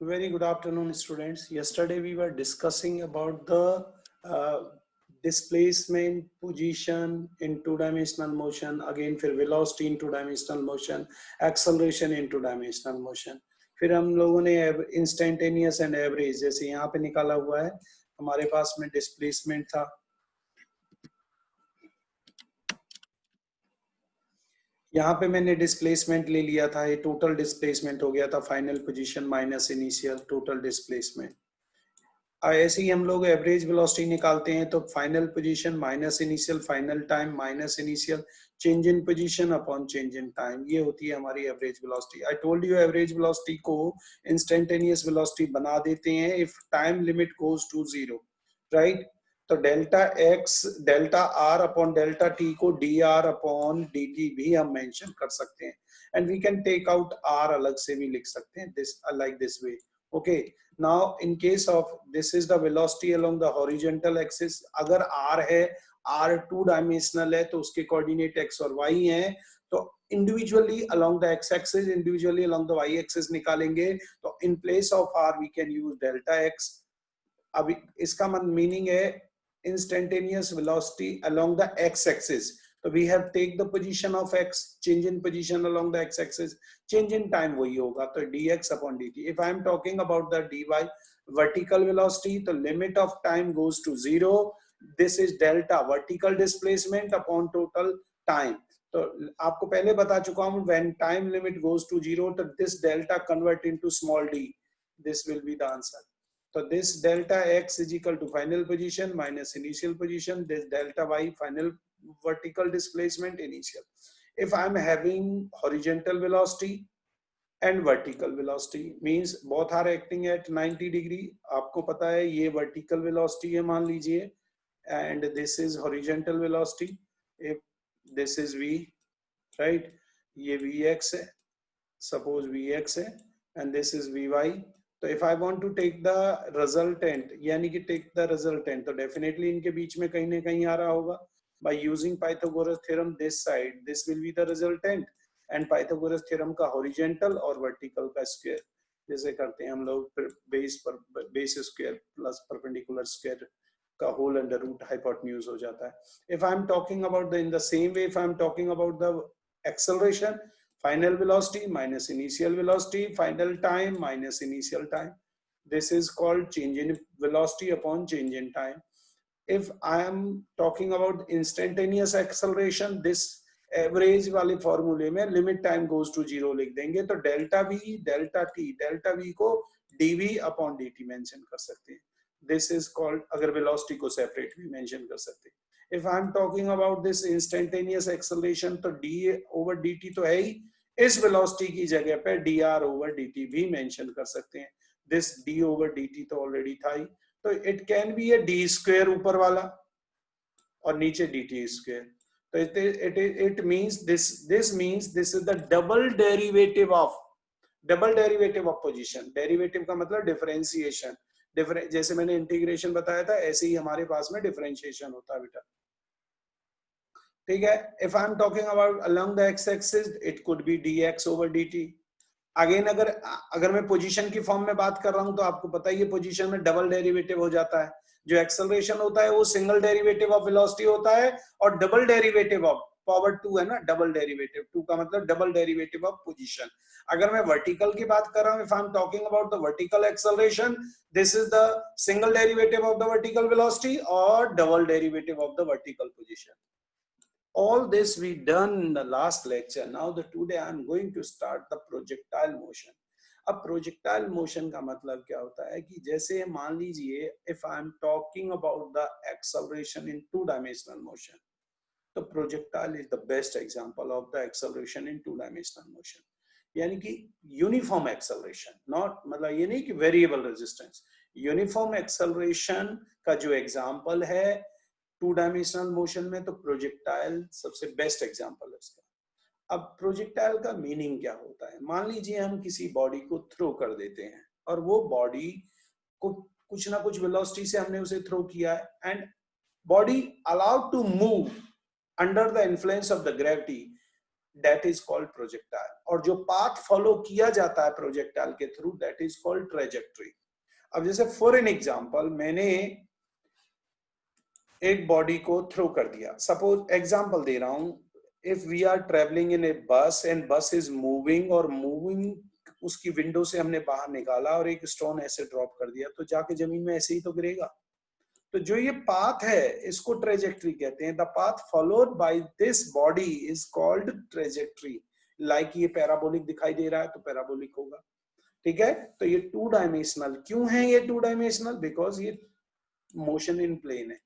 Very good afternoon, students. Yesterday we were discussing about the uh, displacement position in two-dimensional motion, again फिर velocity in two-dimensional motion, acceleration in two-dimensional motion. फिर हम लोगों ने instantaneous and average जैसे यहाँ पे निकाला हुआ है, हमारे पास में displacement था, यहाँ पे मैंने डिस्प्लेसमेंट ले लिया था, ये टोटल डिस्प्लेसमेंट हो गया था, final position minus initial total displacement. ऐसे ही हम लोग एवरेज वेलोसिटी निकालते हैं तो final position minus initial final time minus initial change in position upon change in time, ये होती है हमारी average velocity. I told you average velocity को इंस्टेंटेनियस वेलोसिटी बना देते हैं if time limit goes to zero, right. तो delta x delta r upon delta t को d r upon D T भी हम मेंशन कर सकते हैं, and we can take out R अलग से भी लिख सकते हैं, this like this way. Okay, now in case of this is the velocity along the horizontal axis, अगर r है, r टू डायमेंशनल है तो उसके कोऑर्डिनेट x और y हैं, तो individually along the x axis individually along the y axis निकालेंगे, तो in place of r we can use delta x। अभी इसका मीनिंग है instantaneous velocity along the x axis, तो we have take the position of x, change in position along the x axis, change in time वही होगा, तो dx upon dt। if I am talking about the dy vertical velocity, तो limit of time goes to zero, this is delta vertical displacement upon total time। तो आपको पहले बता चुका हूं when time limit goes to zero, तो this delta convert into small d, this will be the answer। So this delta x is equal to final position minus initial position, this delta y final vertical displacement initial। if I am having horizontal velocity and vertical velocity means both are acting at 90 degree, आपको पता है ये vertical velocity है मान लीजिए, and this is horizontal velocity, if this is v, right, ये vx है, suppose vx है, and this is vy। तो if I want to take the resultant, यानी कि take the resultant, तो definitely इनके बीच में कहीं ना कहीं आ रहा होगा। by using Pythagoras theorem this side, this will be the resultant, and Pythagoras theorem का horizontal और vertical का square जैसे करते हैं हम लोग, base square plus perpendicular square का होल अंडर रूट हाइपोटेन्यूज हो जाता है। if I am talking about the in the same way, if I am talking about the acceleration, final velocity minus initial velocity, final time minus initial time, this is called change in velocity upon change in time। if I am talking about instantaneous acceleration, this average वाले फॉर्मूले में limit time goes to zero लिख देंगे, तो delta V को DV upon D T mention कर सकते हैं, दिस इज कॉल्ड, अगर वेलोसिटी को सेपरेट भी मेंशन कर सकते हैं। If I am talking about this instantaneous acceleration, तो डी ओवर डी टी तो है ही, इस वेलोसिटी की जगह पे D R over D T भी मेंशन कर सकते हैं, this D over D T तो ऑलरेडी था ही, तो it can B A D square ऊपर वाला और नीचे डी टी स्क्वायर। तो it means this means this is the double derivative of position। Derivative का मतलब डिफरेंशिएशन, जैसे मैंने इंटीग्रेशन बताया था ऐसे ही हमारे पास में डिफरेंशिएशन होता है बेटा, ठीक है। If I am talking about along the x axis, it could be dx over dt। Again अगर मैं पोजीशन की फॉर्म में बात कर रहा हूं तो आपको पता है ये पोजीशन में डबल डेरिवेटिव हो जाता है, जो एक्सेलरेशन होता है वो सिंगल डेरिवेटिव ऑफ वेलोसिटी होता है, और double derivative of power two है ना, डबल डेरिवेटिव टू का मतलब डबल डेरिवेटिव ऑफ पोजीशन। अगर मैं वर्टिकल की बात कर रहा हूं, if I am talking about the vertical acceleration, this is the single derivative of the vertical velocity और double derivative of the vertical position. All this we done in the last lecture। Now today I am going to start the projectile motion। अब projectile motion का मतलब क्या होता है कि जैसे मान लीजिए if I am talking about the acceleration in two dimensional motion, तो projectile is the best example of the acceleration in two dimensional motion, यानी कि यूनिफॉर्म एक्सेलरेशन, नॉट मतलब ये नहीं कि वेरिएबल रेजिस्टेंस, यूनिफॉर्म एक्सेलरेशन का जो एग्जांपल है टू डायमेंशनल मोशन में, तो प्रोजेक्टाइल सबसे बेस्ट एग्जांपल है उसका। अब प्रोजेक्टाइल का मीनिंग क्या होता है, मान लीजिए हम किसी बॉडी को थ्रो कर देते हैं और वो बॉडी को कुछ ना कुछ वेलोसिटी से हमने उसे थ्रो किया है, and body allowed to move under the influence of the gravity that is called projectile, और जो पाथ फॉलो किया जाता है प्रोजेक्टाइल के through that is called trajectory. अब जैसे फॉर एन एग्जांपल मैंने एक बॉडी को थ्रो कर दिया, सपोज एग्जांपल दे रहा हूं, if we are travelling in a bus and bus is moving, और मूविंग उसकी विंडो से हमने बाहर निकाला और एक स्टोन ऐसे ड्रॉप कर दिया, तो जाके जमीन में ऐसे ही तो गिरेगा। तो जो ये पाथ है इसको ट्रेजेक्ट्री कहते हैं। The path followed by this body is called trajectory. Like ये पैराबोलिक दिखाई दे रहा है तो पैराबोलिक होगा, ठीक है। तो ये टू डायमेंशनल क्यों है, ये टू डायमेंशनल बिकॉज ये मोशन इन प्लेन है।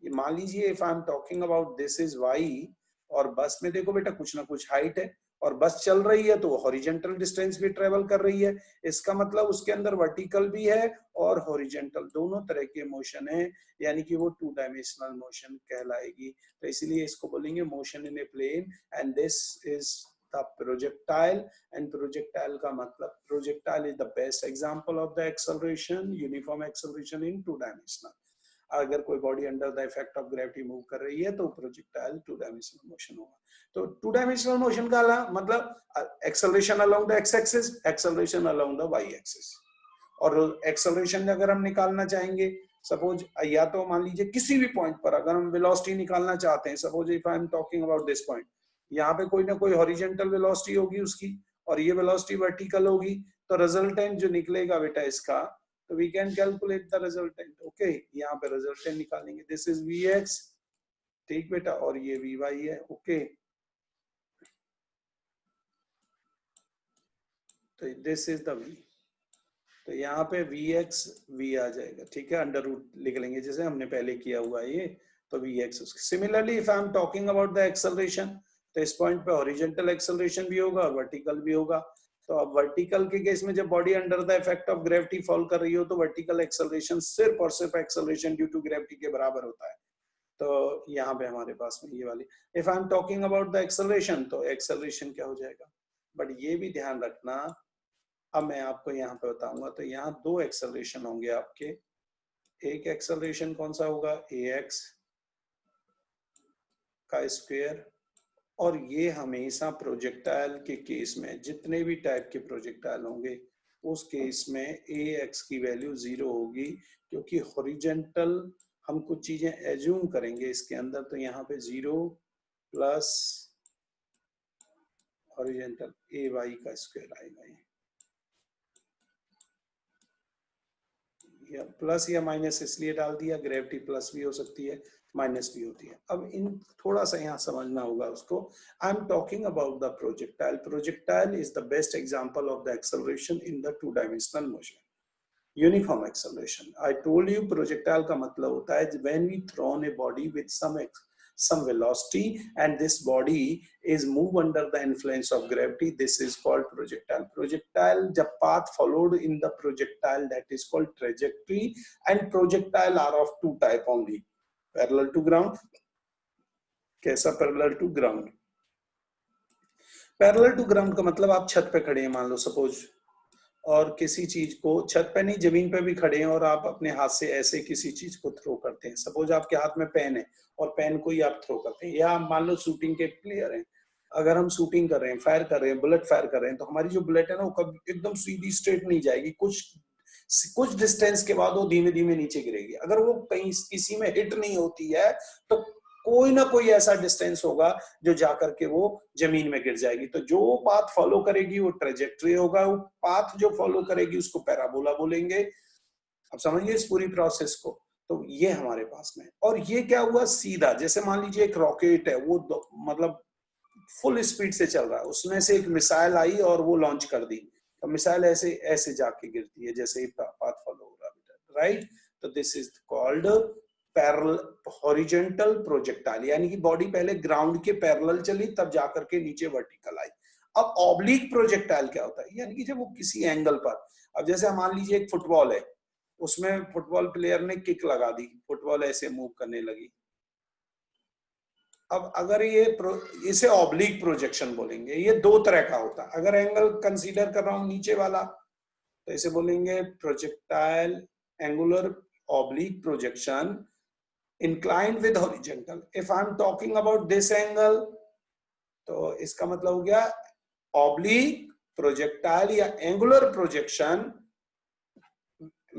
ये मान लीजिए if I am talking about this is Y, और बस में देखो बेटा कुछ ना कुछ हाइट है और बस चल रही है तो हॉरिजेंटल डिस्टेंस भी ट्रेवल कर रही है, इसका मतलब उसके अंदर वर्टिकल भी है और हॉरिजेंटल दोनों तरह के मोशन है, यानी कि वो टू डायमेंशनल मोशन कहलाएगी। तो इसलिए इसको बोलेंगे motion in a plane, and this is the projectile. And projectile का मतलब projectile is the best example of the acceleration, uniform acceleration in two dimensional. अगर कोई body under the effect of gravity move कर रही है तो projectile to dimensional motion होगा। तो टू डायमेंशनल मोशन का मतलब acceleration along the X axis, acceleration along the Y axis. और एक्सेलरेशन अगर हम निकालना चाहेंगे, सपोज या तो मान लीजिए किसी भी पॉइंट पर अगर हम वेलोसिटी निकालना चाहते हैं, suppose if I am talking about this point, यहाँ पे कोई ना कोई हॉरिजेंटल वेलोसिटी होगी उसकी और ये वेलोसिटी वर्टिकल होगी, तो रिजल्टेंट जो निकलेगा बेटा इसका, तो we can calculate the resultant। Okay, यहाँ पे रिजल्टेंट निकालेंगे, दिस इज Vx, ठीक बेटा, और ये Vy है। ओके, तो दिस इज द V, तो यहाँ पे Vx V आ जाएगा, ठीक है, अंडर रूट लिख लेंगे जैसे हमने पहले किया हुआ है ये, तो Vx। Similarly if I am talking about the acceleration, तो इस पॉइंट पे हॉरिजेंटल एक्सेलरेशन भी होगा और वर्टिकल भी होगा। तो अब वर्टिकल के केस में जब body under the effect of gravity fall कर रही हो तो वर्टिकल एक्सेलरेशन सिर्फ और सिर्फ एक्सेलरेशन ड्यू टू ग्रेविटी के बराबर होता है। तो यहाँ पे हमारे पास में ये वाली, if I am talking about the acceleration, तो एक्सेलरेशन क्या हो जाएगा, बट ये भी ध्यान रखना, अब मैं आपको यहाँ पे बताऊंगा। तो यहाँ दो एक्सेलरेशन होंगे आपके, एक एक्सेलरेशन कौन सा होगा, ax का स्क्वायर, और ये हमेशा प्रोजेक्टाइल के केस में जितने भी टाइप के प्रोजेक्टाइल होंगे उस केस में ax की वैल्यू 0 होगी, क्योंकि हॉरिजेंटल हम कुछ चीजें एज्यूम करेंगे इसके अंदर, तो यहाँ पे 0 प्लस हॉरिजेंटल ay का स्क्वायर आएगा, या प्लस या माइनस इसलिए डाल दिया, ग्रेविटी प्लस भी हो सकती है माइनस भी होती है। अब इन थोड़ा सा यहाँ समझना होगा उसको। I am talking about the projectile, projectile is the best example of the acceleration in the two dimensional motion, uniform acceleration. I told you projectile का मतलब होता है when we thrown a body with some velocity and this body is moved under the influence of gravity, this is called projectile। projectile jab path followed in the projectile, that is called trajectory, and projectile are of two type only, parallel to ground। कैसा parallel to ground, parallel to ground का मतलब आप छत पे खड़े हैं मान लो suppose, और किसी चीज को छत पे नहीं जमीन पे भी खड़े हैं और आप अपने हाथ से ऐसे किसी चीज को थ्रो करते हैं, सपोज आपके हाथ में पेन है और पेन को ही आप थ्रो करते हैं, या मान लो शूटिंग के प्लेयर हैं, अगर हम शूटिंग कर रहे हैं, फायर कर रहे हैं, बुलेट फायर कर रहे हैं, तो हमारी जो बुलेट है ना वो कभी एकदम सीधी स्ट्रेट नहीं जाएगी, कुछ डिस्टेंस के बाद वो धीमे धीमे नीचे गिरेगी। अगर वो कहीं किसी में हिट नहीं होती है तो कोई ना कोई ऐसा डिस्टेंस होगा जो जाकर के वो जमीन में गिर जाएगी। तो जो पाथ फॉलो करेगी वो ट्रेजेक्ट्री होगा, वो पाथ जो फॉलो करेगी उसको पैराबोला बोलेंगे। अब समझिए इस पूरी प्रोसेस को। तो ये हमारे पास में, और ये क्या हुआ सीधा, जैसे मान लीजिए एक रॉकेट है, वो मतलब फुल स्पीड से चल रहा है, उसमें से एक मिसाइल आई और वो लॉन्च कर दी, तो मिसाइल ऐसे ऐसे जाके गिरती है जैसे ही पाथ फॉलो हो रहा है, राइट। तो this is called parallel horizontal projectile, यानी कि बॉडी पहले ग्राउंड के पैरेलल चली तब जाकर के नीचे वर्टिकल आई। अब ऑब्लिक प्रोजेक्टाइल क्या होता है, यानी कि जब वो किसी एंगल पर, अब जैसे मान लीजिए एक फुटबॉल है, उसमें फुटबॉल प्लेयर ने किक लगा दी, फुटबॉल ऐसे मूव करने लगी। अब अगर ये इसे ऑब्लिक प्रोजेक्शन बोलेंगे, ये दो तरह का होता है। अगर एंगल कंसीडर कर रहा हूं नीचे वाला तो इसे बोलेंगे projectile angular oblique projection inclined with horizontal। if I am talking about this angle, तो इसका मतलब हो गया ऑब्लिक प्रोजेक्टाइल या angular projection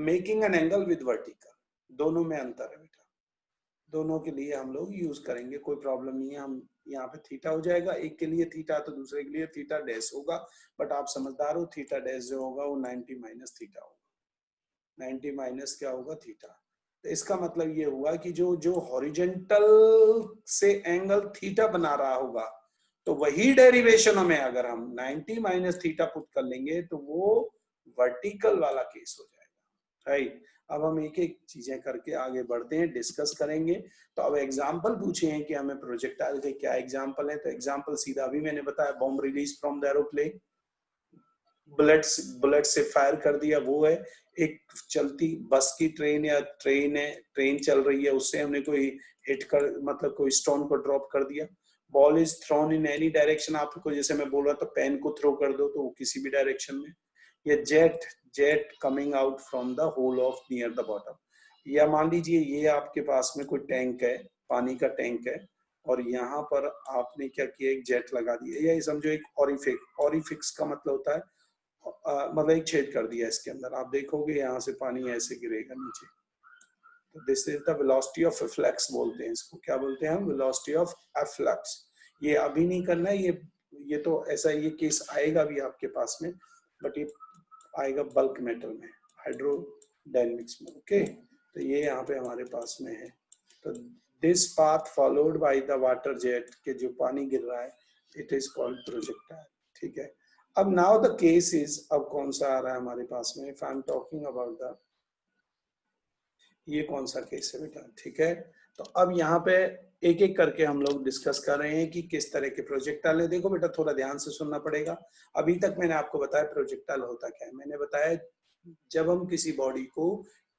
making an angle with vertical, दोनों में अंतर है बेटा, दोनों के लिए हम लोग यूज करेंगे, कोई प्रॉब्लम नहीं है। हम यहाँ पे थीटा हो जाएगा, एक के लिए थीटा तो दूसरे के लिए थीटा डैश होगा, बट आप समझदार हो, थीटा डैश जो होगा वो 90 माइनस थीटा होगा, 90 माइनस क्या होगा थीटा। तो इसका मतलब ये हुआ कि जो जो हॉरिजेंटल से एंगल थीटा बना रहा होगा, तो वही डेरिवेशनों में अगर हम 90 माइनस थीटा पुट कर लेंगे तो वो वर्टिकल वाला केस हो जाएगा, राइट। अब हम एक एक चीजें करके आगे बढ़ते हैं, डिस्कस करेंगे। तो अब एग्जांपल पूछे हैं कि हमें प्रोजेक्टाइल के क्या एग्जांपल है, तो एग्जांपल सीधा अभी मैंने बताया, bomb release from the aeroplane, bullet से फायर कर दिया, वो है। एक चलती बस की ट्रेन या ट्रेन है, ट्रेन चल रही है, उससे हमने कोई हिट कर, मतलब कोई स्टोन को ड्रॉप कर दिया। Ball is thrown in any direction, आपको जैसे मैं बोल रहा था पेन को थ्रो कर दो तो वो किसी भी डायरेक्शन में। या jet coming out from the hole of near the bottom, या मान लीजिए ये आपके पास में कोई टैंक है, पानी का टैंक है, और यहाँ पर आपने क्या किया, एक जेट लगा दिया, या ये समझो एक ऑरिफिक्स का मतलब होता है मतलब एक छेद कर दिया इसके अंदर, आप देखोगे यहाँ से पानी ऐसे गिरेगा नीचे, तो this is the velocity of efflux बोलते हैं इसको। क्या बोलते हैं हम? Velocity of efflux. ये अभी नहीं करना है, ये तो ऐसा ये केस आएगा भी आपके पास में, बट ये आएगा बल्क मेटल में, हाइड्रोडायनेमिक्स में, ओके। तो ये यहाँ पे हमारे पास में है। तो this path followed by the water jet, के जो पानी गिर रहा है, इट इज कॉल्ड प्रोजेक्टाइल, ठीक है। अब नाउ द केस इज, अब कौन सा आ रहा है हमारे पास में, if I am talking about the, ये कौन सा केस है बेटा, ठीक है। तो अब यहाँ पे एक एक करके हम लोग डिस्कस कर रहे हैं कि किस तरह के प्रोजेक्टाइल है। देखो बेटा थोड़ा ध्यान से सुनना पड़ेगा। अभी तक मैंने आपको बताया प्रोजेक्टाइल होता क्या है। मैंने बताया जब हम किसी बॉडी को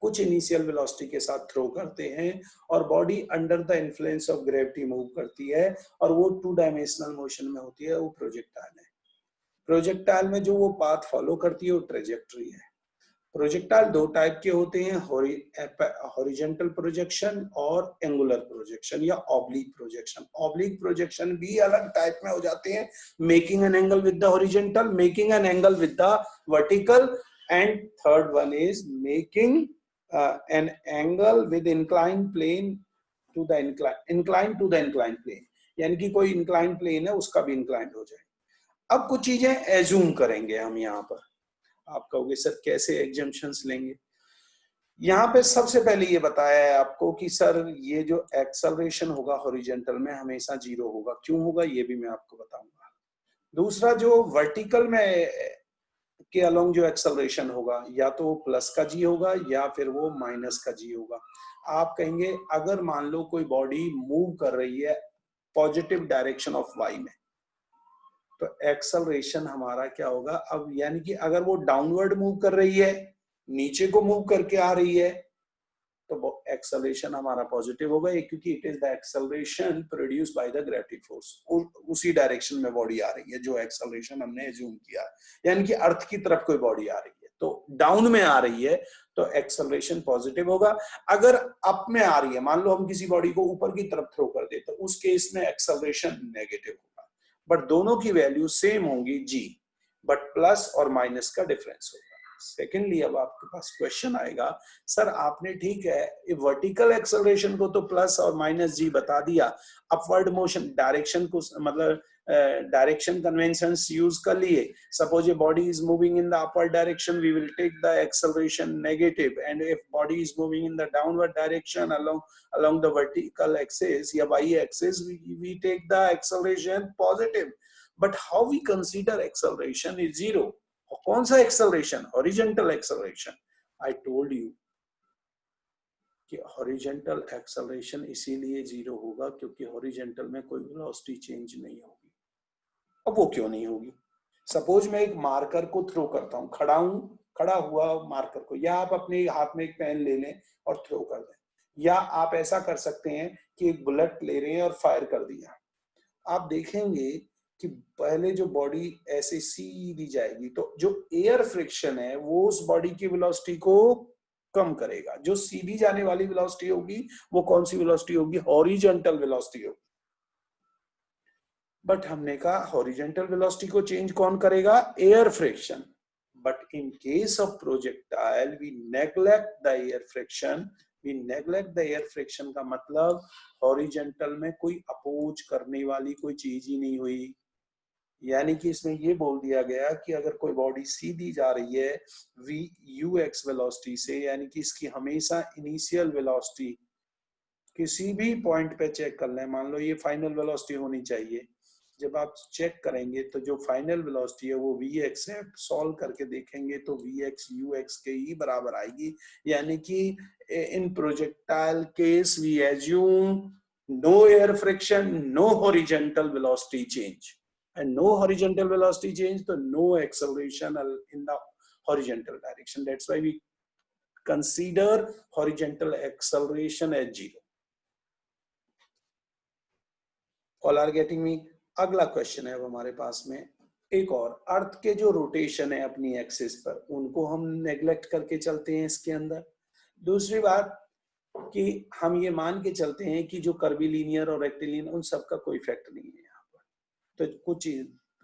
कुछ इनिशियल वेलोसिटी के साथ थ्रो करते हैं और body under the influence of gravity move करती है और वो 2 डायमेंशनल मोशन में होती है, वो प्रोजेक्टाइल है। प्रोजेक्टाइल में जो वो पाथ फॉलो करती है वो ट्रेजेक्टरी है। प्रोजेक्टाइल 2 टाइप के होते हैं, हॉरिजॉन्टल प्रोजेक्शन और एंगुलर प्रोजेक्शन या ऑब्लिक प्रोजेक्शन। ऑब्लिक प्रोजेक्शन भी अलग टाइप में हो जाते हैं, making an angle with the horizontal, making an angle with the vertical, and third one is making an angle with incline plane to the incline to the incline plane, यानी कि कोई incline plane है उसका भी incline हो जाए। अब कुछ चीजें एज्यूम करेंगे हम यहाँ पर। आप कहोगे सर कैसे एग्जम्पशंस लेंगे? यहाँ पे सबसे पहले ये बताया है आपको कि सर ये जो एक्सेलरेशन होगा हॉरिजॉन्टल में हमेशा 0 होगा। क्यों होगा ये भी मैं आपको बताऊंगा। दूसरा जो वर्टिकल में के अलोंग जो एक्सेलरेशन होगा या तो वो प्लस का जी होगा या फिर वो माइनस का जी होगा। आप कहेंगे अगर मान लो कोई बॉडी मूव कर रही है पॉजिटिव डायरेक्शन ऑफ वाई में, तो एक्सेलरेशन हमारा क्या होगा? अब यानी कि अगर वो डाउनवर्ड मूव कर रही है, नीचे को मूव करके आ रही है, तो एक्सेलरेशन हमारा पॉजिटिव होगा, क्योंकि it is the acceleration produce by the gravity force. उसी डायरेक्शन में बॉडी आ रही है जो एक्सेलरेशन हमने एज्यूम किया, यानी कि अर्थ की तरफ कोई बॉडी आ रही है तो डाउन में आ रही है तो एक्सेलरेशन पॉजिटिव होगा। अगर अप में आ रही है, मान लो हम किसी बॉडी को ऊपर की तरफ थ्रो कर दे, तो उस केस में एक्सेलरेशन नेगेटिव होगा। बट दोनों की वैल्यू सेम होंगी जी, बट प्लस और माइनस का डिफरेंस होगा। सेकेंडली अब आपके पास क्वेश्चन आएगा, सर आपने ठीक है वर्टिकल एक्सेलरेशन को तो प्लस और माइनस जी बता दिया, अपवर्ड मोशन डायरेक्शन को मतलब डायरेक्शन कन्वेंशंस यूज कर लिए। Suppose a body is moving in the upward direction, we will take the acceleration negative, and if body is moving in the downward direction along the vertical axis या y axis, we take the acceleration positive. But how we consider acceleration is 0? कौन सा acceleration? Horizontal acceleration. I told you कि horizontal acceleration इसीलिए 0 होगा क्योंकि horizontal में कोई velocity change नहीं होगी। अब वो क्यों नहीं होगी? सपोज मैं एक मार्कर को थ्रो करता हूं, खड़ा हुआ मार्कर को, या आप अपने हाथ में एक पेन ले लें और थ्रो कर दें, या आप ऐसा कर सकते हैं कि एक बुलेट ले रहे हैं और फायर कर दिया। आप देखेंगे कि पहले जो बॉडी ऐसे सीधी जाएगी तो जो एयर फ्रिक्शन है वो उस बॉडी की वेलोसिटी को कम करेगा। जो सीधी जाने वाली वेलोसिटी होगी वो कौन सी वेलोसिटी होगी? हॉरिजॉन्टल वेलोसिटी होगी। बट हमने कहा हॉरिजेंटल वेलोसिटी को चेंज कौन करेगा? Air friction. But in case of projectile we neglect the air friction. We neglect the air friction का मतलब हॉरिजेंटल में कोई अपोज करने वाली कोई चीज ही नहीं हुई. यानी कि इसमें ये बोल दिया गया कि अगर कोई बॉडी सीधी जा रही है वी यू एक्स वेलोसिटी से, यानी कि इसकी हमेशा इनिशियल वेलोसिटी किसी भी पॉइंट पे चेक कर लें, मान लो ये फाइनल वेलोसिटी होनी चाहिए, जब आप चेक करेंगे तो जो फाइनल वेलोसिटी है वो वी एक्स है, सॉल्व करके देखेंगे तो वी एक्स यू एक्स के ही बराबर आएगी. यानी कि in projectile case we assume no air friction, no horizontal velocity change, and no horizontal velocity change, so no acceleration in the horizontal direction. That's why we consider horizontal acceleration as zero. All are getting me? अगला question है अब हमारे पास में एक और, अर्थ के जो रोटेशन है अपनी एक्सिस पर उनको हम नेग्लेक्ट करके चलते हैं इसके अंदर. दूसरी बात कि हम ये मान के चलते हैं कि जो कर्वीलिनियर और रेक्टिलिनियर उन सबका कोई इफेक्ट नहीं है यहाँ पर. तो कुछ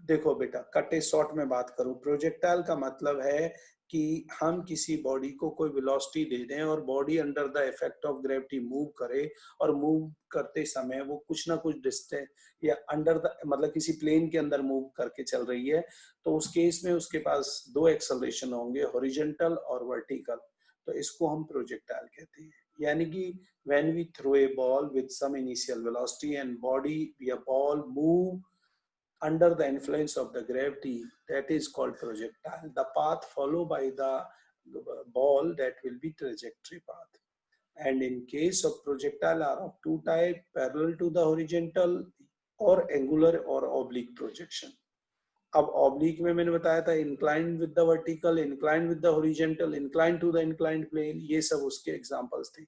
देखो बेटा, कटे शॉर्ट में बात करूं, प्रोजेक्टाइल का मतलब है कि हम किसी बॉडी को कोई वेलोसिटी दे दें और body under the effect of gravity move करे, और मूव करते समय वो कुछ ना कुछ डिस्टेंस या अंडर द मतलब किसी प्लेन के अंदर मूव करके चल रही है, तो उस केस में उसके पास दो एक्सेलरेशन होंगे, हॉरिजॉन्टल और वर्टिकल. तो इसको हम प्रोजेक्टाइल कहते हैं. यानी कि when we throw a ball with some initial velocity and body via ball move under the influence of the gravity, that is called projectile. The path followed by the ball, that will be trajectory path. And in case of projectile are of two type, parallel to the horizontal or angular or oblique projection. अब oblique में मैंने बताया था inclined with the vertical, inclined with the horizontal, inclined to the inclined plane, ये सब उसके examples थे.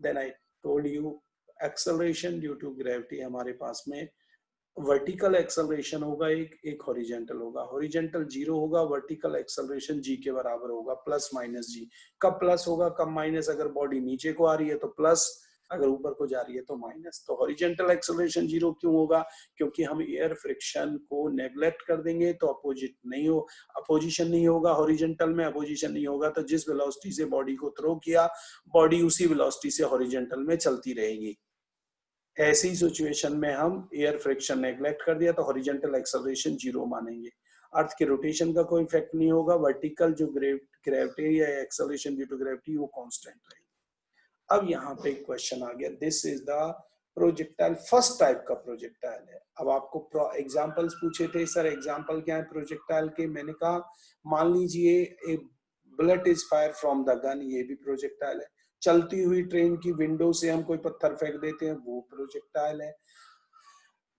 Then I told you acceleration due to gravity हमारे पास में वर्टिकल एक्सेलरेशन होगा एक हॉरिजॉन्टल होगा. हॉरिजॉन्टल जीरो होगा, वर्टिकल एक्सेलरेशन जी के बराबर होगा, प्लस माइनस जी. कब प्लस होगा कब माइनस? अगर बॉडी नीचे को आ रही है तो प्लस, अगर ऊपर को जा रही है तो माइनस. तो हॉरिजॉन्टल एक्सेलरेशन जीरो क्यों होगा? क्योंकि हम एयर फ्रिक्शन को नेग्लेक्ट कर देंगे तो अपोजिशन नहीं होगा. हॉरिजॉन्टल में अपोजिशन नहीं होगा तो जिस वेलोसिटी से बॉडी को थ्रो किया, बॉडी उसी वेलोसिटी से हॉरिजॉन्टल में चलती रहेगी. ऐसी सिचुएशन में हम एयर फ्रिक्शन नेग्लेक्ट कर दिया तो हॉरिजॉन्टल एक्सेलरेशन जीरो मानेंगे. अर्थ के रोटेशन का कोई इफेक्ट नहीं होगा. वर्टिकल जो ग्रेविटी या एक्सेलरेशन ड्यू टू ग्रेविटी वो कांस्टेंट रहेगी. अब यहाँ पे एक क्वेश्चन आ गया, this is the projectile, first type का प्रोजेक्टाइल है. अब आपको एग्जांपल्स पूछे थे, सर एग्जांपल क्या है प्रोजेक्टाइल के? मैंने कहा मान लीजिए a bullet is fire from the gun, ये भी प्रोजेक्टाइल है. चलती हुई ट्रेन की विंडो से हम कोई पत्थर फेंक देते हैं, वो प्रोजेक्टाइल है.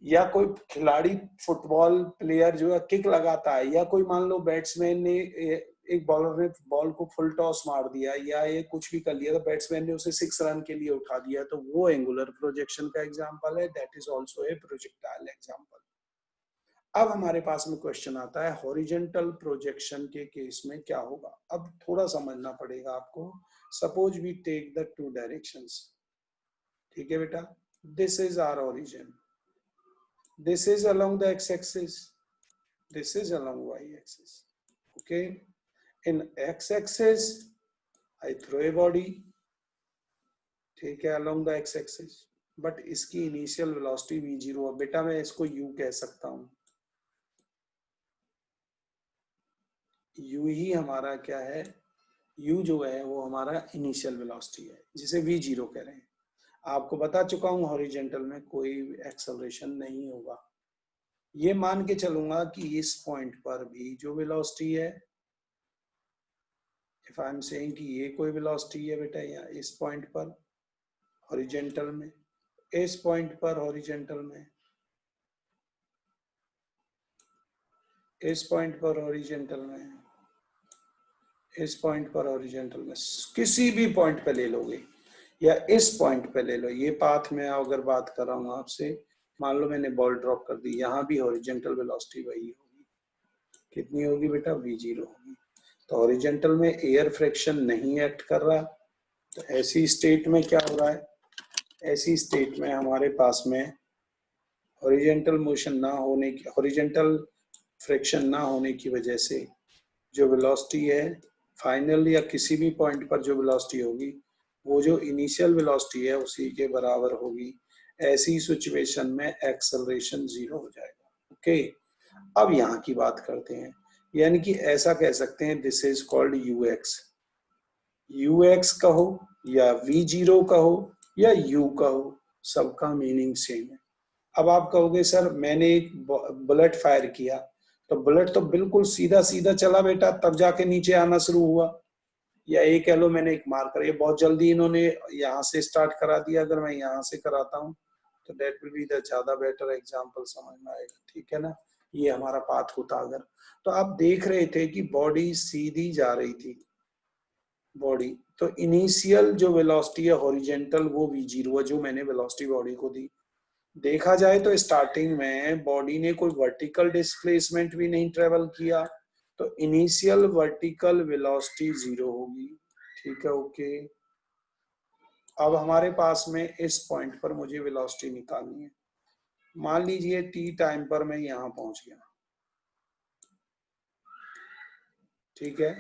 या कोई खिलाड़ी फुटबॉल प्लेयर जो है किक लगाता है, या कोई मान लो बैट्समैन ने एक बॉलर ने बॉल को फुल टॉस मार दिया या ये कुछ भी कर लिया तो बैट्समैन ने उसे 6 रन के लिए उठा दिया, तो वो एंगुलर प्रोजेक्शन का एग्जांपल है. That is also a projectile example. अब हमारे पास में क्वेश्चन आता है हॉरिजॉन्टल प्रोजेक्शन के केस में क्या होगा. अब थोड़ा समझना पड़ेगा आपको. Suppose we take the two directions. ठीक है बेटा, this is our origin, this is along the x-axis, this is along y-axis. Okay, in x-axis I throw a body, ठीक है, along the x-axis, but इसकी initial velocity v0 है. बेटा मैं इसको u कह सकता हूँ. u ही हमारा क्या है? u जो है वो हमारा initial velocity है जिसे v0 कह रहे हैं. आपको बता चुका हूँ हॉरिजॉन्टल में कोई एक्सेलरेशन नहीं होगा. ये मान के चलूंगा कि इस पॉइंट पर भी जो वेलोसिटी है, इफ आई एम सेइंग कि ये कोई वेलोसिटी है बेटा यहाँ इस पॉइंट पर हॉरिजॉन्टल में, इस पॉइंट पर हॉरिजॉन्टल में, इस पॉइंट पर हॉरिजॉन्टल में, इस पॉइंट पर हॉरिजॉन्टल में, किसी भी पॉइंट पे ले लोगे या इस पॉइंट पे ले लो. ये पाथ में अगर बात कर रहा हूँ आपसे, मान लो मैंने बॉल ड्रॉप कर दी, यहाँ भी हॉरिजॉन्टल वेलोसिटी वही होगी. कितनी होगी बेटा? v0 होगी. तो हॉरिजॉन्टल में एयर फ्रिक्शन नहीं एक्ट कर रहा. तो ऐसी स्टेट में क्या हो रहा है? ऐसी स्टेट में हमारे पास में हॉरिजेंटल मोशन ना होने की, हॉरिजेंटल फ्रिक्शन ना होने की वजह से जो वेलोसिटी है फाइनल या किसी भी पॉइंट पर जो वेलोसिटी होगी वो जो इनिशियल वेलोसिटी है उसी के बराबर होगी। ऐसी सिचुएशन में एक्सेलरेशन जीरो हो जाएगा। ओके, अब यहाँ की बात करते हैं, यानी कि ऐसा कह सकते हैं this is called you x. U x कहो या वी जीरो कहो या यू कहो, सबका मीनिंग सेम है। अब आप कहोगे सर मैंने एक बुलेट फायर किया, तो बुलेट तो बिल्कुल सीधा सीधा चला बेटा, तब जाके नीचे आना शुरू हुआ। या ये कह लो मैंने एक मार्कर, ये बहुत जल्दी इन्होंने यहाँ से स्टार्ट करा दिया, अगर मैं यहाँ से कराता हूँ तो डेट विल बी द ज्यादा बेटर एग्जांपल समझ में आएगा, ठीक है ना। ये हमारा पाथ होता अगर, तो आप देख रहे थे कि बॉडी सीधी जा रही थी, बॉडी तो इनिशियल जो वेलोसिटी है हॉरिजेंटल वो v जीरो है जो मैंने वेलोसिटी बॉडी को दी। देखा जाए तो स्टार्टिंग में बॉडी ने कोई वर्टिकल डिस्प्लेसमेंट भी नहीं ट्रेवल किया, तो इनिशियल वर्टिकल वेलोसिटी जीरो होगी, ठीक है। ओके, अब हमारे पास में इस पॉइंट पर मुझे वेलोसिटी निकालनी है। मान लीजिए टी टाइम पर मैं यहां पहुंच गया, ठीक है,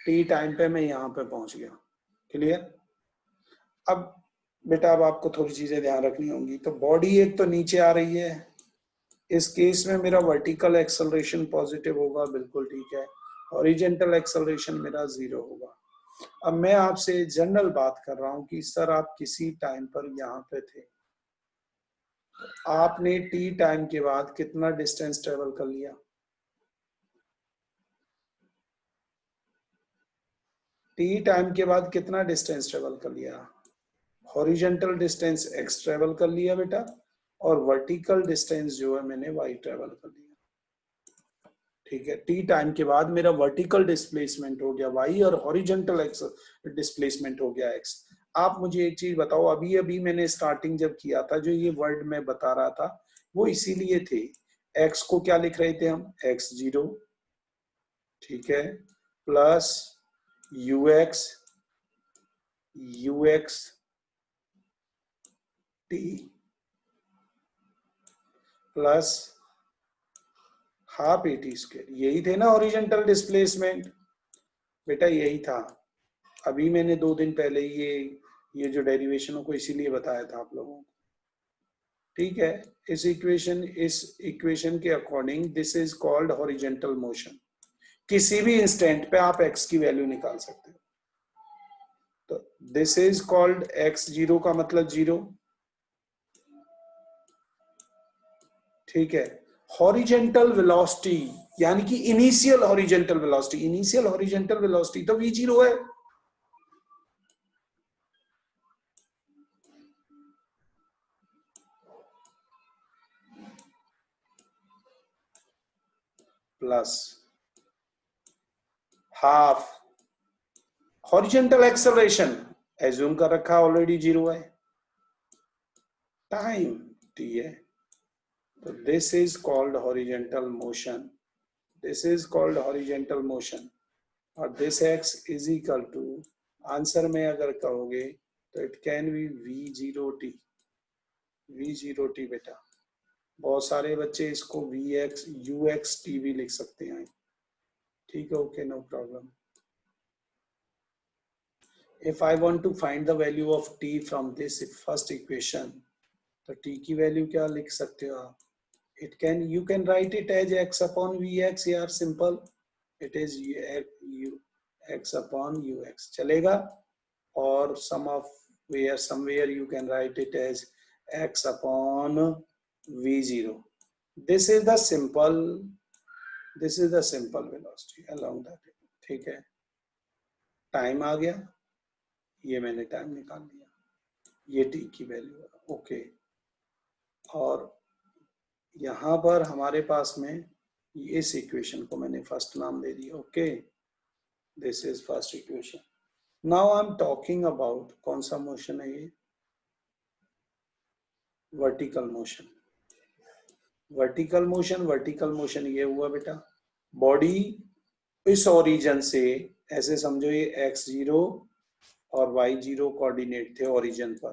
टी टाइम पे मैं यहां पे पहुंच गया, क्लियर। अब बेटा अब आपको थोड़ी चीजें ध्यान रखनी होंगी, तो बॉडी एक तो नीचे आ रही है, इस केस में मेरा वर्टिकल एक्सेलरेशन पॉजिटिव होगा, बिल्कुल ठीक है। हॉरिजेंटल एक्सेलरेशन मेरा जीरो होगा। अब मैं आपसे जनरल बात कर रहा हूं कि सर आप किसी टाइम पर यहाँ पे थे, आपने टी टाइम के बाद कितना डिस्टेंस ट्रेवल कर लिया? टी टाइम के बाद कितना डिस्टेंस ट्रेवल कर लिया? हॉरिजेंटल डिस्टेंस एक्स ट्रेवल कर लिया बेटा, और वर्टिकल डिस्टेंस जो है मैंने वाई ट्रेवल कर लिया, ठीक है। टी टाइम के बाद मेरा वर्टिकल डिस्प्लेसमेंट हो गया वाई और हॉरिजेंटल एक्स डिस्प्लेसमेंट हो गया एक्स। आप मुझे एक चीज बताओ, अभी अभी मैंने स्टार्टिंग जब किया था जो ये वर्ड मैं बता रहा था वो इसीलिए थे, एक्स को क्या लिख रहे थे हम, एक्स जीरो, ठीक है, plus you X T plus half A T square, यही थे ना ओरिजेंटल डिस्प्लेसमेंट, बेटा यही था। अभी मैंने 2 दिन पहले ये जो डेरिवेशनों को इसीलिए बताया था आप लोगों को, ठीक है। इस इक्वेशन के according this is called horizontal motion. किसी भी इंस्टेंट पे आप एक्स की वैल्यू निकाल सकते हो, तो this is called x zero का मतलब जीरो, ठीक है। हॉरिजेंटल वेलोसिटी यानी कि initial horizontal velocity, initial horizontal velocity तो वी जीरो है, plus half horizontal acceleration, assume कर रखा ऑलरेडी जीरो है, टाइम टी है, तो this is called horizontal motion, this is called horizontal motion. और this x is equal to, answer में अगर कहोगे तो it can be v zero t, we zero T बेटा। बहुत सारे बच्चे इसको V X U X T भी लिख सकते हैं, ठीक है, okay, no problem. If I want to find the value of t from this first equation, तो t की वैल्यू क्या लिख सकते हो आप? You can write it as x upon vx, यार simple, it is x upon ux चलेगा, और somewhere you can write it as x upon v0. This is the simple velocity along that, ठीक है। टाइम आ गया, ये मैंने time निकाल दिया, ये टी की वैल्यू है, ओके। और यहाँ पर हमारे पास में इस इक्वेशन को मैंने फर्स्ट नाम दे दिया, okay, this is first equation. Now I am talking about कौन सा मोशन है ये, वर्टिकल मोशन। वर्टिकल मोशन ये हुआ बेटा, बॉडी इस ओरिजिन से, ऐसे समझो ये एक्स जीरो और वाई जीरो कोऑर्डिनेट थे ओरिजिन पर,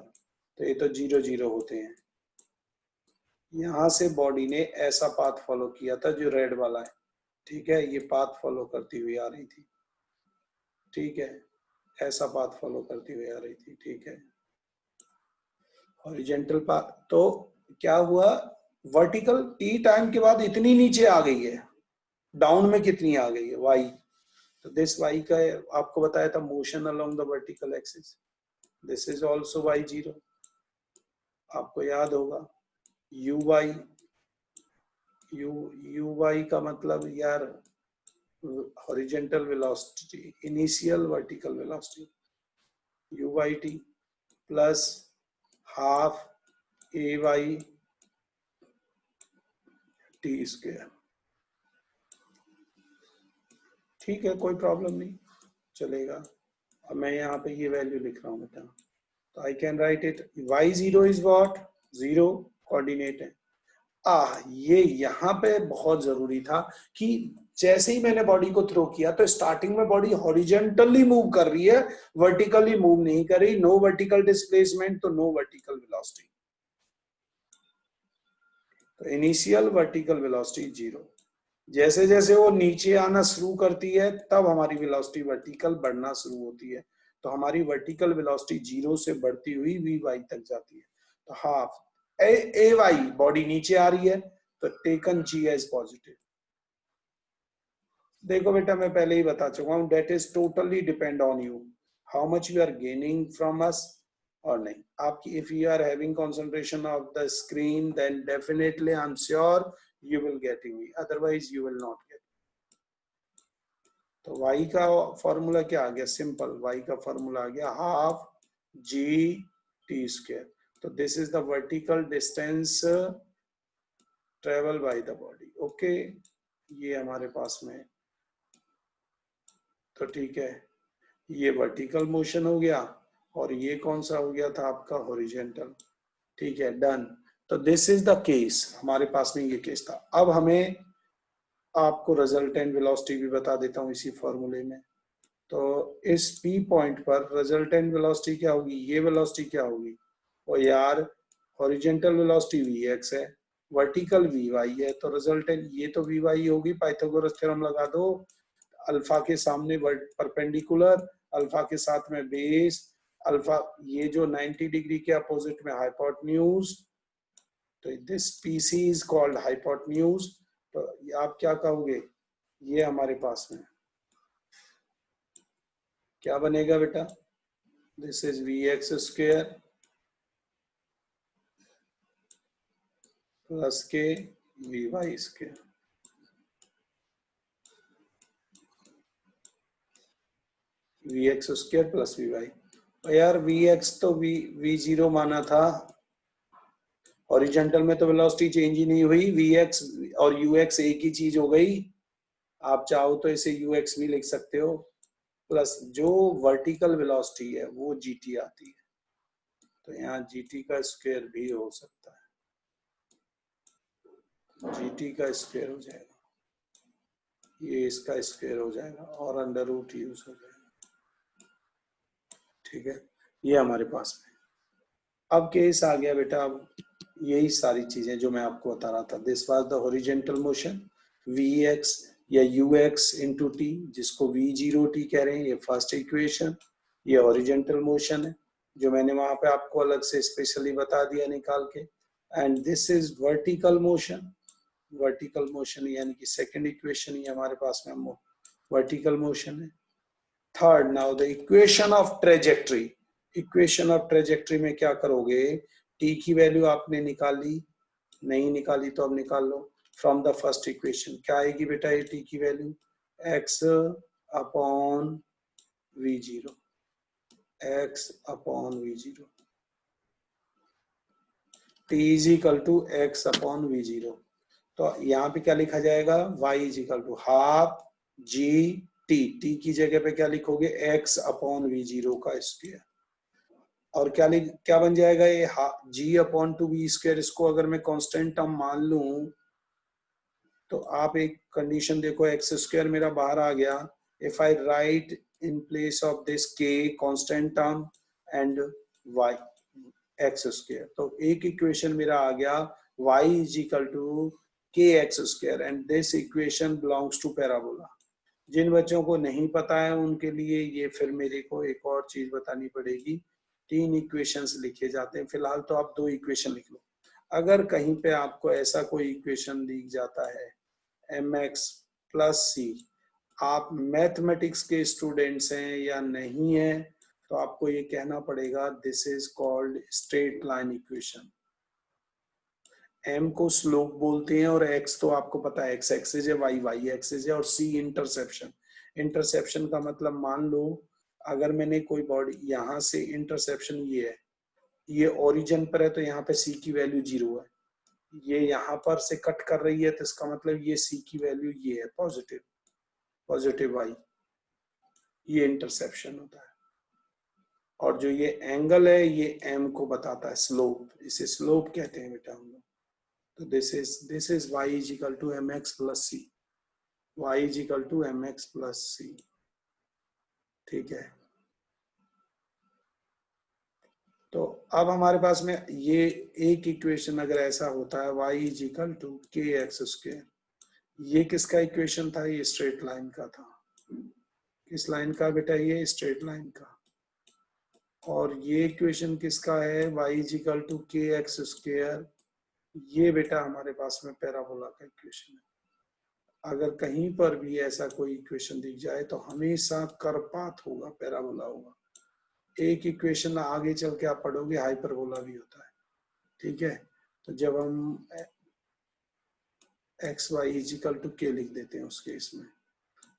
तो ये तो जीरो जीरो होते हैं, यहां से बॉडी ने ऐसा पाथ फॉलो किया था जो रेड वाला है, ठीक है, ये पाथ फॉलो करती हुई आ रही थी, ठीक है, ऐसा पाथ फॉलो करती हुई आ रही थी, ठीक है, हॉरिजेंटल पाथ। तो क्या हुआ, वर्टिकल टी टाइम के बाद इतनी नीचे आ गई है, डाउन में कितनी आ गई है, वाई। तो दिस वाई का आपको बताया था motion along the vertical axis, this is also Y zero, आपको याद होगा। यू वाई, यू वाई का मतलब यार horizontal velocity, initial vertical velocity U Y T plus half A Y T square, ठीक है, कोई प्रॉब्लम नहीं, चलेगा। अब मैं यहाँ पे ये वैल्यू लिख रहा हूँ बेटा, तो I can write it, Y zero is what, zero coordinate है। ये यहाँ पे बहुत जरूरी था कि जैसे ही मैंने बॉडी को थ्रो किया तो स्टार्टिंग में बॉडी हॉरिजेंटली मूव कर रही है, वर्टिकली मूव नहीं कर रही, नो वर्टिकल डिस्प्लेसमेंट तो नो वर्टिकल वेलोसिटी, तो इनिशियल वर्टिकल वेलोसिटी जीरो। जैसे जैसे वो नीचे आना शुरू करती है तब हमारी वेलोसिटी वर्टिकल बढ़ना शुरू होती है, तो हमारी वर्टिकल वेलोसिटी जीरो से बढ़ती हुई वी वाई तक जाती है। तो हाफ ए वाई, बॉडी नीचे आ रही है तो टेकन जी एज पॉजिटिव। देखो बेटा मैं पहले ही बता चुका हूँ, that is totally depend on you, how much you are gaining from us और नहीं। आपकी if you are having concentration of the screen then definitely I am sure you will getting me, otherwise you will not get। तो y का formula क्या आ गया, simple, y का formula आ गया half G T square. तो this is the vertical distance travel by the body, okay, ये हमारे पास में। तो ठीक है, ये वर्टिकल मोशन हो गया और ये कौन सा हो गया था आपका, हॉरिजेंटल, ठीक है, डन। तो दिस इज द केस, हमारे पास में ये केस था। अब हमें आपको रिजल्टेंट वेलोसिटी भी बता देता हूँ इसी फॉर्मूले में। तो इस P पॉइंट पर रिजल्टेंट वेलोसिटी क्या होगी, ये वेलोसिटी क्या होगी, और यार हॉरिजेंटल वेलोसिटी Vx है, वर्टिकल Vy है, तो रिजल्टेंट ये तो Vy होगी, पाइथागोरस थ्योरम लगा दो, अल्फा के सामने परपेंडिकुलर, अल्फा के साथ में बेस, अल्फा ये जो 90 डिग्री के अपोजिट में हाइपोटेन्यूज, तो this PC is called hypotenuse. तो आप क्या कहोगे, ये हमारे पास में क्या बनेगा बेटा, this is Vx square plus के Vy square, Vx square plus Vy। यार Vx तो V जीरो माना था, हॉरिजेंटल में तो वेलोसिटी चेंज ही नहीं हुई, Vx और Ux एक ही चीज हो गई। आप चाहो तो इसे Ux भी लिख सकते हो, प्लस जो वर्टिकल वेलोसिटी है वो Gt आती है, तो यहाँ Gt का स्क्वायर भी हो सकता है, Gt का स्क्वायर हो जाएगा, ये इसका स्क्वायर हो जाएगा और अंडर रूट यूज हो जाएगा, ठीक है, ये हमारे पास में। अब केस आ गया बेटा, अब यही सारी चीजें जो मैं आपको बता रहा था, this was the horizontal motion Vx या Ux इंटू टी, जिसको V जीरो टी कह रहे हैं, ये फर्स्ट इक्वेशन, ये हॉरिजेंटल मोशन है जो मैंने वहां पे आपको अलग से स्पेशली बता दिया निकाल के, and this is vertical motion, vertical motion यानी कि सेकंड इक्वेशन ही हमारे पास में वर्टिकल मोशन है। Third, now the equation of trajectory, equation of trajectory में क्या करोगे, टी की वैल्यू आपने निकाली, नहीं निकाली तो अब निकाल लो फ्रॉम द फर्स्ट इक्वेशन, क्या आएगी बेटा ये टी की value, x upon V zero, x upon V zero, T is equal to X upon V zero. तो यहाँ पे क्या लिखा जाएगा, y is equal to half G T, T की जगह पे क्या लिखोगे, x अपॉन वी जीरो का स्क्वायर, और क्या बन जाएगा ये G upon two V square. इसको अगर मैं कांस्टेंट टर्म मान लूं तो आप एक कंडीशन देखो, एक्स स्क्वायर मेरा बाहर आ गया, if I write in place of this के constant term and y x square, तो एक इक्वेशन मेरा आ गया y is equal to kx square and this equation belongs to parabola। जिन बच्चों को नहीं पता है उनके लिए ये फिर मेरे को एक और चीज बतानी पड़ेगी। 3 इक्वेशंस लिखे जाते हैं, फिलहाल तो आप 2 इक्वेशन लिख लो। अगर कहीं पे आपको ऐसा कोई इक्वेशन दिख जाता है mx प्लस सी, आप मैथमेटिक्स के स्टूडेंट्स हैं या नहीं है तो आपको ये कहना पड़ेगा this is called straight line equation. m को स्लोप बोलते हैं और x तो आपको पता है x एक्सिस है, y एक्सिस है और c इंटरसेप्शन। इंटरसेप्शन का मतलब मान लो अगर मैंने कोई बॉडी यहाँ से इंटरसेप्शन ये है, ये ओरिजिन पर है तो यहाँ पे c की वैल्यू 0 है, ये यहाँ पर से कट कर रही है तो इसका मतलब ये c की वैल्यू ये है पॉजिटिव y, ये इंटरसेप्शन होता है। और जो ये एंगल है ये m को बताता है, स्लोप, इसे स्लोप कहते हैं बेटा हम लोग। तो this is y is equal to mx plus c, y is equal to mx plus c, ठीक है। तो अब हमारे पास में ये एक इक्वेशन अगर ऐसा होता है y is equal to kx square, ये किसका इक्वेशन था? ये स्ट्रेट लाइन का था। किस लाइन का बेटा? ये स्ट्रेट लाइन का। और ये इक्वेशन किसका है? y is equal to kx square, ये बेटा हमारे पास में पैराबोला का इक्वेशन है। अगर कहीं पर भी ऐसा कोई इक्वेशन दिख जाए तो हमेशा कर्पात होगा, पैराबोला होगा। एक इक्वेशन आगे चल के आप पढ़ोगे हाइपरबोला भी होता है, ठीक है। तो जब हम X Y is equal to K लिख देते हैं उस केस में,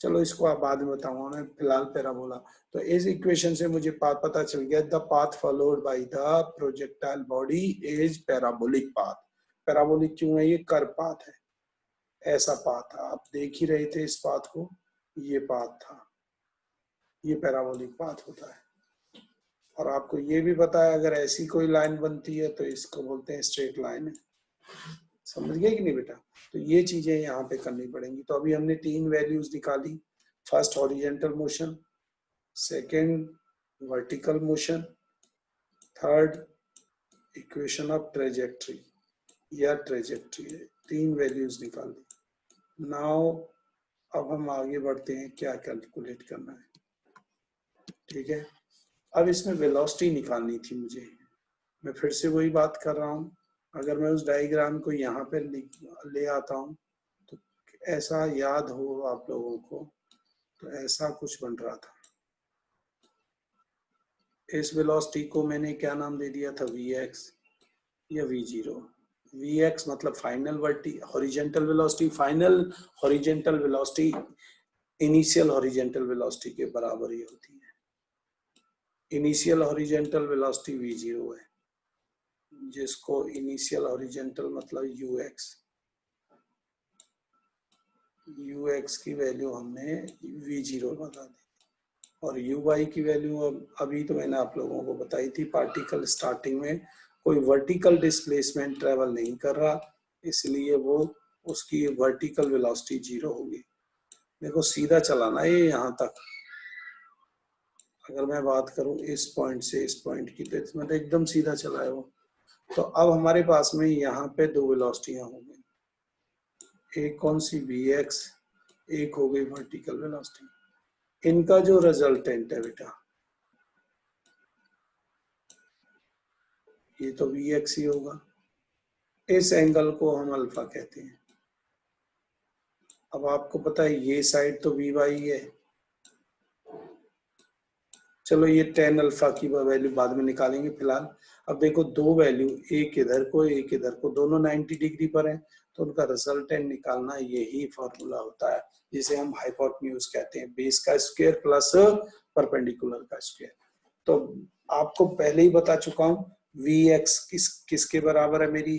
चलो इसको आप बाद में बताऊंगा मैं, फिलहाल पैराबोला। तो इस इक्वेशन से मुझे पता चल गया the path followed by the projectile body is parabolic path. Parabolic क्यों है? ये कर्व पाथ है, ऐसा पाथ था, आप देख ही रहे थे इस पाथ को, ये पाथ था, ये पैराबोलिक पाथ होता है। और आपको ये भी पता है अगर ऐसी कोई लाइन बनती है तो इसको बोलते हैं स्ट्रेट लाइन है। समझ गए कि नहीं बेटा? तो ये चीजें यहाँ पे करनी पड़ेंगी। तो अभी हमने 3 वैल्यूज निकाली, first horizontal motion, second vertical motion, third equation of trajectory या ट्रेजेक्ट्री, 3 वैल्यूज निकाल दी। नाउ अब हम आगे बढ़ते हैं क्या कैलकुलेट करना है, ठीक है। अब इसमें वेलोसिटी निकालनी थी मुझे, मैं फिर से वही बात कर रहा हूँ। अगर मैं उस डायग्राम को यहाँ पे ले आता हूँ तो ऐसा याद हो आप लोगों को, तो ऐसा कुछ बन रहा था। इस वेलोसिटी को मैंने क्या नाम दे दिया था? Vx या V0। Vx मतलब final horizontal velocity, final horizontal velocity initial horizontal velocity के बराबर ही होती है। इनिशियल हॉरिजॉन्टल वेलोसिटी V0 है, जिसको इनिशियल हॉरिजॉन्टल मतलब ux की वैल्यू हमने V0 बता दी, और uy की वैल्यू अभी तो मैंने आप लोगों को बताई थी, पार्टिकल स्टार्टिंग में कोई वर्टिकल डिस्प्लेसमेंट ट्रेवल नहीं कर रहा, इसलिए वो उसकी वर्टिकल वेलोसिटी 0 होगी। देखो सीधा चलाना है ये यहाँ तक। अगर मैं बात करूं इस पॉइंट से इस पॉइंट की, तो मतलब एकदम सीधा चला है वो। तो अब हमारे पास में यहाँ पे 2 वेलोसिटियां हो गई, एक कौन सी? Vx, एक हो गई वर्टिकल वेलोसिटी। इनका जो रिजल्टेंट है बेटा ये तो Vx ही होगा, इस एंगल को हम अल्फा कहते हैं। अब आपको पता है ये साइड तो Vy है, चलो ये tan अल्फा की वैल्यू बाद में निकालेंगे। फिलहाल अब देखो 2 वैल्यू, एक इधर को एक इधर को, दोनों 90 डिग्री पर हैं, तो उनका रिजल्टेंट निकालना यही फॉर्मूला होता है जिसे हम हाइपोटेन्यूज कहते हैं, बेस का स्क्वायर प्लस परपेंडिकुलर का स्क्वायर। तो आपको पहले ही बता चुका हूं Vx किसके बराबर है? मेरी